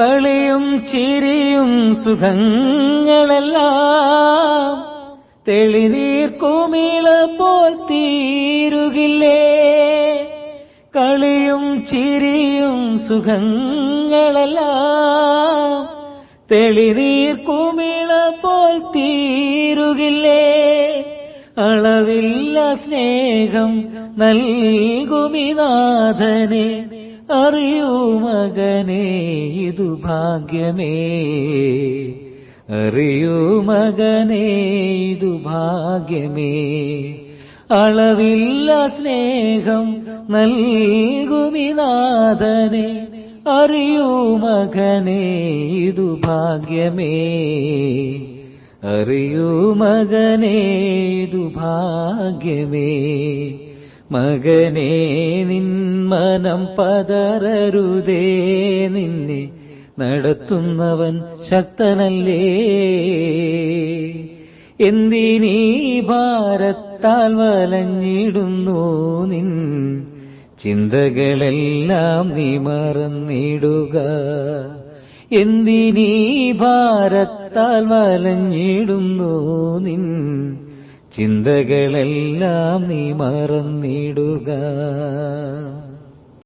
കളിയും ചിരിയും സുഖങ്ങളെല്ലാം തെളിനീർക്കുമിള പോൽ തീരുകില്ലേ. കളിയും ചിരിയും സുഖങ്ങളെല്ലാം തെളിനീർക്കുമിള പോൽ തീരുകില്ലേ. അളവില്ല സ്നേഹം നൽകുമിനാഥനെ അറിയൂ മകനേ ഇതു ഭാഗ്യമേ. അറിയൂ മകനേ ഇതു ഭാഗ്യമേ. അളവില്ല സ്നേഹം നൽകുമിനാഥനെ അറിയൂ മകനേ ഇതു ഭാഗ്യമേ. അറിയൂ മകനേ ഇതു ഭാഗ്യമേ. മകനേ നിൻ മനം പതറരുതേ, നിന്നെ നടത്തുന്നവൻ ശക്തനല്ലേ. എന്തിനീ ഭാരത്താൽ വലഞ്ഞിടുന്നു നിൻ ചിന്തകളെല്ലാം നീ മറന്നിടുക. എന്തിനീ ഭാരത്താൽ വലഞ്ഞിടുന്നു നിൻ ചിന്തകളെല്ലാം നീ മറന്നിടുക.